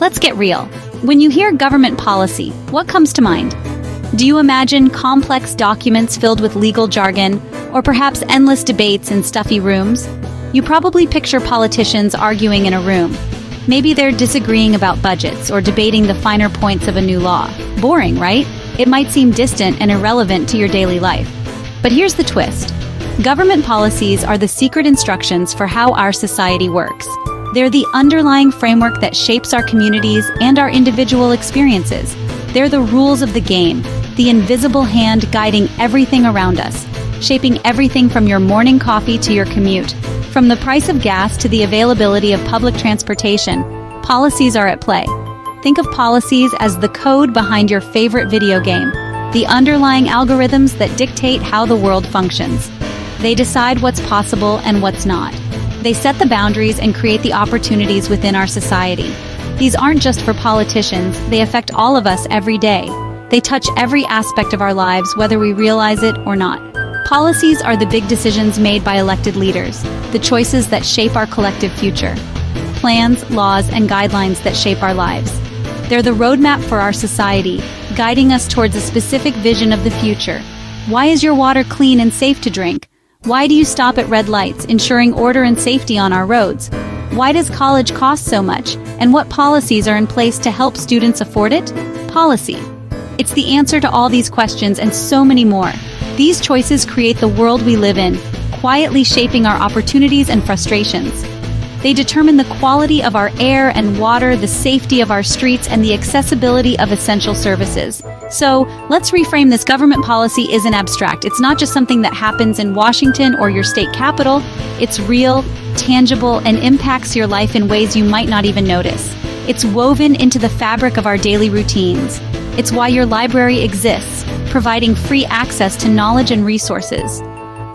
Let's get real. When you hear government policy, what comes to mind? Do you imagine complex documents filled with legal jargon, or perhaps endless debates in stuffy rooms? You probably picture politicians arguing in a room. Maybe they're disagreeing about budgets or debating the finer points of a new law. Boring, right? It might seem distant and irrelevant to your daily life. But here's the twist. Government policies are the secret instructions for how our society works. They're the underlying framework that shapes our communities and our individual experiences. They're the rules of the game, the invisible hand guiding everything around us, shaping everything from your morning coffee to your commute. From the price of gas to the availability of public transportation, policies are at play. Think of policies as the code behind your favorite video game, the underlying algorithms that dictate how the world functions. They decide what's possible and what's not. They set the boundaries and create the opportunities within our society. These aren't just for politicians, they affect all of us every day. They touch every aspect of our lives, whether we realize it or not. Policies are the big decisions made by elected leaders, the choices that shape our collective future. Plans, laws, and guidelines that shape our lives. They're the roadmap for our society, guiding us towards a specific vision of the future. Why is your water clean and safe to drink? Why do you stop at red lights, ensuring order and safety on our roads? Why does college cost so much? And what policies are in place to help students afford it? Policy. It's the answer to all these questions and so many more. These choices create the world we live in, quietly shaping our opportunities and frustrations. They determine the quality of our air and water, the safety of our streets, and the accessibility of essential services. So, let's reframe this. Government policy isn't abstract. It's not just something that happens in Washington or your state capital. It's real, tangible, and impacts your life in ways you might not even notice. It's woven into the fabric of our daily routines. It's why your library exists, providing free access to knowledge and resources.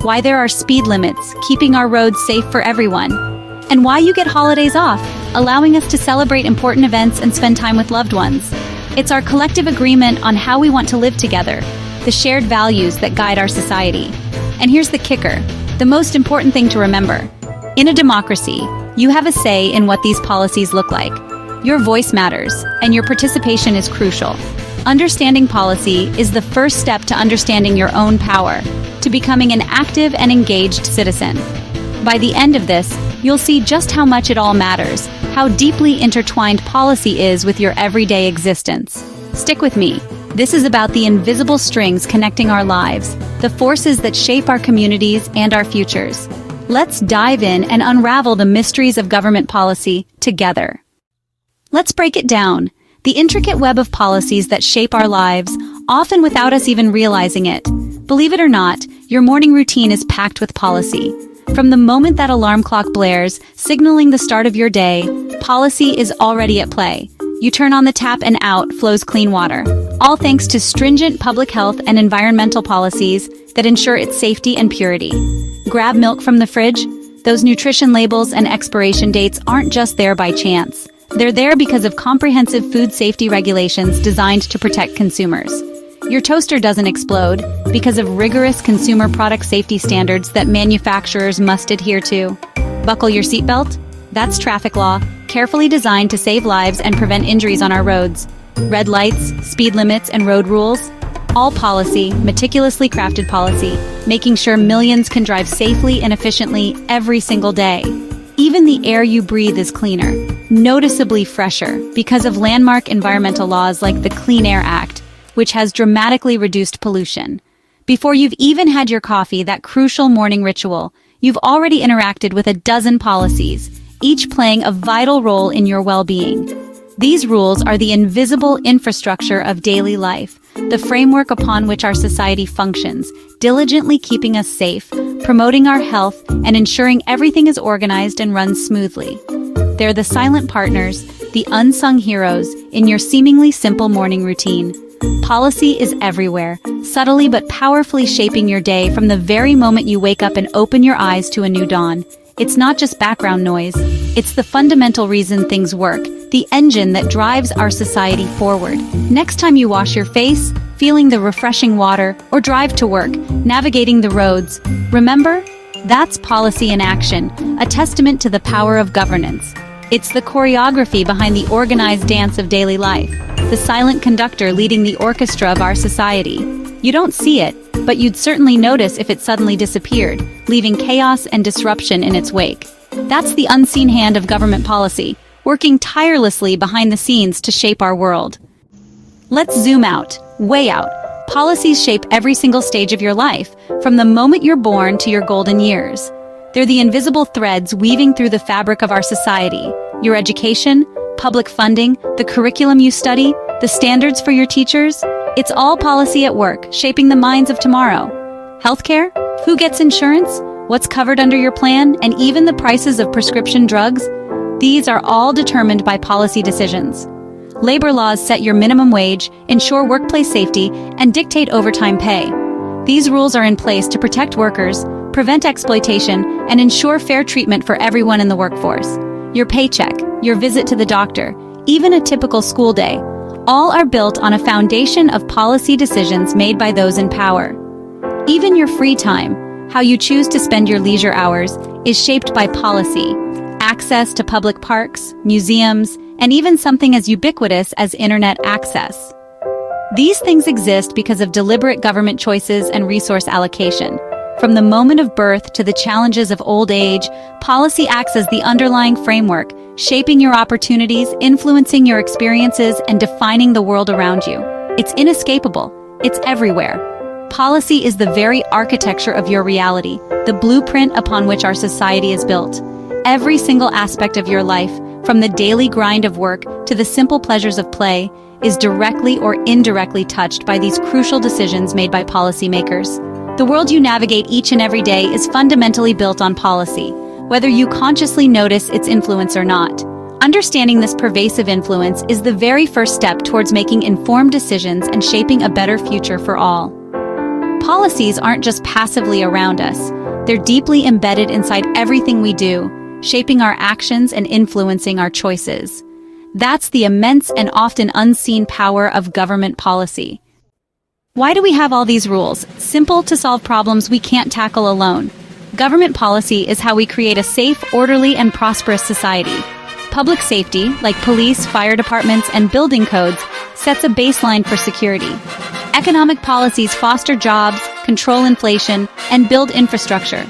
Why there are speed limits, keeping our roads safe for everyone. And why you get holidays off, allowing us to celebrate important events and spend time with loved ones. It's our collective agreement on how we want to live together, the shared values that guide our society. And here's the kicker, the most important thing to remember. In a democracy, you have a say in what these policies look like. Your voice matters, and your participation is crucial. Understanding policy is the first step to understanding your own power, to becoming an active and engaged citizen. By the end of this, you'll see just how much it all matters, how deeply intertwined policy is with your everyday existence. Stick with me. This is about the invisible strings connecting our lives, the forces that shape our communities and our futures. Let's dive in and unravel the mysteries of government policy together. Let's break it down. The intricate web of policies that shape our lives, often without us even realizing it. Believe it or not, your morning routine is packed with policy. From the moment that alarm clock blares, signaling the start of your day, policy is already at play. You turn on the tap and out flows clean water. All thanks to stringent public health and environmental policies that ensure its safety and purity. Grab milk from the fridge? Those nutrition labels and expiration dates aren't just there by chance. They're there because of comprehensive food safety regulations designed to protect consumers. Your toaster doesn't explode because of rigorous consumer product safety standards that manufacturers must adhere to. Buckle your seatbelt? That's traffic law, carefully designed to save lives and prevent injuries on our roads. Red lights, speed limits, and road rules? All policy, meticulously crafted policy, making sure millions can drive safely and efficiently every single day. Even the air you breathe is cleaner, noticeably fresher, because of landmark environmental laws like the Clean Air Act, which has dramatically reduced pollution. Before you've even had your coffee, that crucial morning ritual, you've already interacted with a dozen policies, each playing a vital role in your well-being. These rules are the invisible infrastructure of daily life, the framework upon which our society functions, diligently keeping us safe, promoting our health, and ensuring everything is organized and runs smoothly. They're the silent partners, the unsung heroes, in your seemingly simple morning routine. Policy is everywhere, subtly but powerfully shaping your day from the very moment you wake up and open your eyes to a new dawn. It's not just background noise, it's the fundamental reason things work, the engine that drives our society forward. Next time you wash your face, feeling the refreshing water, or drive to work, navigating the roads, remember, that's policy in action, a testament to the power of governance. It's the choreography behind the organized dance of daily life, the silent conductor leading the orchestra of our society. You don't see it, but you'd certainly notice if it suddenly disappeared, leaving chaos and disruption in its wake. That's the unseen hand of government policy, working tirelessly behind the scenes to shape our world. Let's zoom out, way out. Policies shape every single stage of your life, from the moment you're born to your golden years. They're the invisible threads weaving through the fabric of our society. Your education, public funding, the curriculum you study, the standards for your teachers. It's all policy at work, shaping the minds of tomorrow. Healthcare? Who gets insurance? What's covered under your plan? And even the prices of prescription drugs? These are all determined by policy decisions. Labor laws set your minimum wage, ensure workplace safety, and dictate overtime pay. These rules are in place to protect workers, prevent exploitation, and ensure fair treatment for everyone in the workforce. Your paycheck, your visit to the doctor, even a typical school day, all are built on a foundation of policy decisions made by those in power. Even your free time, how you choose to spend your leisure hours, is shaped by policy. Access to public parks, museums, and even something as ubiquitous as internet access. These things exist because of deliberate government choices and resource allocation. From the moment of birth to the challenges of old age, policy acts as the underlying framework, shaping your opportunities, influencing your experiences, and defining the world around you. It's inescapable. It's everywhere. Policy is the very architecture of your reality, the blueprint upon which our society is built. Every single aspect of your life, from the daily grind of work to the simple pleasures of play, is directly or indirectly touched by these crucial decisions made by policymakers. The world you navigate each and every day is fundamentally built on policy, whether you consciously notice its influence or not. Understanding this pervasive influence is the very first step towards making informed decisions and shaping a better future for all. Policies aren't just passively around us, they're deeply embedded inside everything we do, shaping our actions and influencing our choices. That's the immense and often unseen power of government policy. Why do we have all these rules? Simple to solve problems we can't tackle alone. Government policy is how we create a safe, orderly, and prosperous society. Public safety, like police, fire departments, and building codes, sets a baseline for security. Economic policies foster jobs, control inflation, and build infrastructure.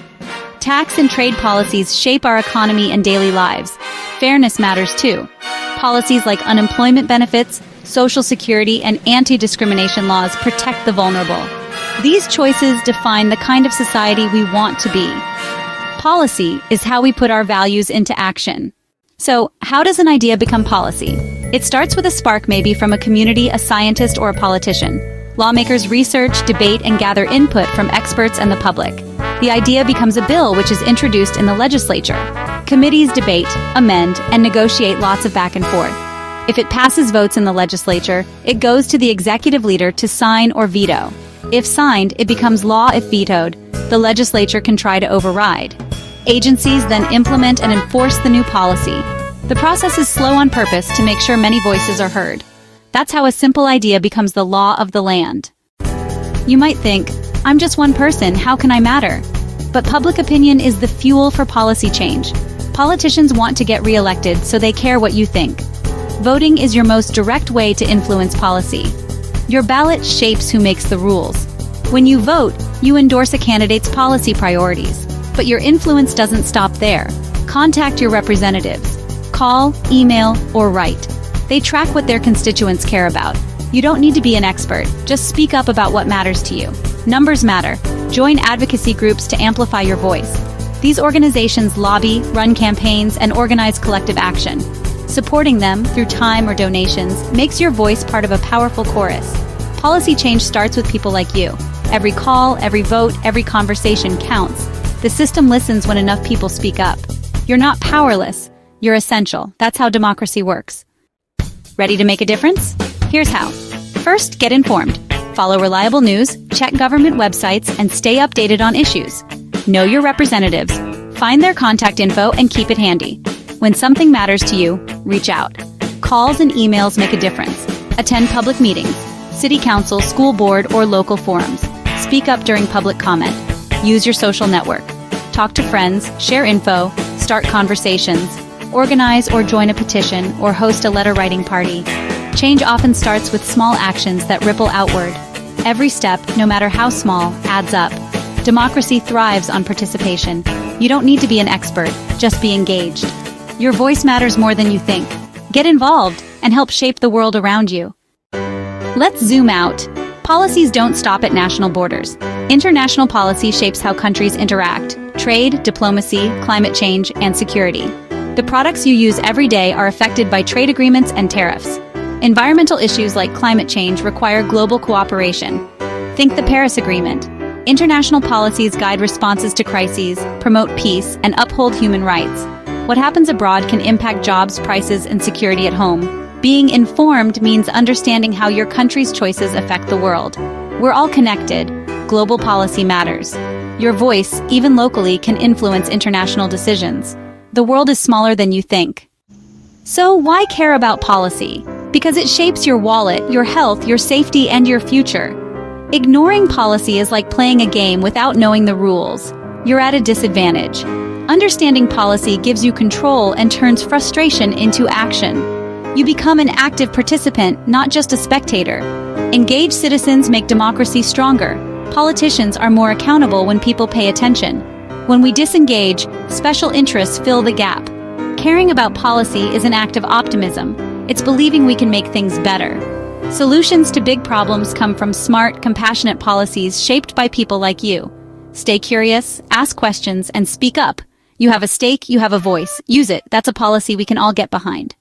Tax and trade policies shape our economy and daily lives. Fairness matters too. Policies like unemployment benefits, social security, and anti-discrimination laws protect the vulnerable. These choices define the kind of society we want to be. Policy is how we put our values into action. So, how does an idea become policy? It starts with a spark, maybe from a community, a scientist, or a politician. Lawmakers research, debate, and gather input from experts and the public. The idea becomes a bill which is introduced in the legislature. Committees debate, amend, and negotiate lots of back and forth. If it passes votes in the legislature, it goes to the executive leader to sign or veto. If signed, it becomes law. If vetoed, the legislature can try to override. Agencies then implement and enforce the new policy. The process is slow on purpose to make sure many voices are heard. That's how a simple idea becomes the law of the land. You might think, I'm just one person, how can I matter? But public opinion is the fuel for policy change. Politicians want to get re-elected, so they care what you think. Voting is your most direct way to influence policy. Your ballot shapes who makes the rules. When you vote, you endorse a candidate's policy priorities. But your influence doesn't stop there. Contact your representatives. Call, email, or write. They track what their constituents care about. You don't need to be an expert. Just speak up about what matters to you. Numbers matter. Join advocacy groups to amplify your voice. These organizations lobby, run campaigns, and organize collective action. Supporting them through time or donations makes your voice part of a powerful chorus. Policy change starts with people like you. Every call, every vote, every conversation counts. The system listens when enough people speak up. You're not powerless. You're essential. That's how democracy works. Ready to make a difference? Here's how. First, get informed. Follow reliable news, check government websites, and stay updated on issues. Know your representatives. Find their contact info and keep it handy. When something matters to you, reach out. Calls and emails make a difference. Attend public meetings, city council, school board, or local forums. Speak up during public comment. Use your social network. Talk to friends, share info, start conversations. organize or join a petition, or host a letter-writing party. Change often starts with small actions that ripple outward. Every step, no matter how small, adds up. Democracy thrives on participation. You don't need to be an expert, just be engaged. Your voice matters more than you think. Get involved and help shape the world around you. Let's zoom out. Policies don't stop at national borders. International policy shapes how countries interact: trade, diplomacy, climate change, and security. The products you use every day are affected by trade agreements and tariffs. Environmental issues like climate change require global cooperation. Think the Paris Agreement. International policies guide responses to crises, promote peace, and uphold human rights. What happens abroad can impact jobs, prices, and security at home. Being informed means understanding how your country's choices affect the world. We're all connected. Global policy matters. Your voice, even locally, can influence international decisions. The world is smaller than you think. So why care about policy? Because it shapes your wallet, your health, your safety, and your future. Ignoring policy is like playing a game without knowing the rules. You're at a disadvantage. Understanding policy gives you control and turns frustration into action. You become an active participant, not just a spectator. Engaged citizens make democracy stronger. Politicians are more accountable when people pay attention. When we disengage, special interests fill the gap. Caring about policy is an act of optimism. It's believing we can make things better. Solutions to big problems come from smart, compassionate policies shaped by people like you. Stay curious, ask questions, and speak up. You have a stake, you have a voice. Use it. That's a policy we can all get behind.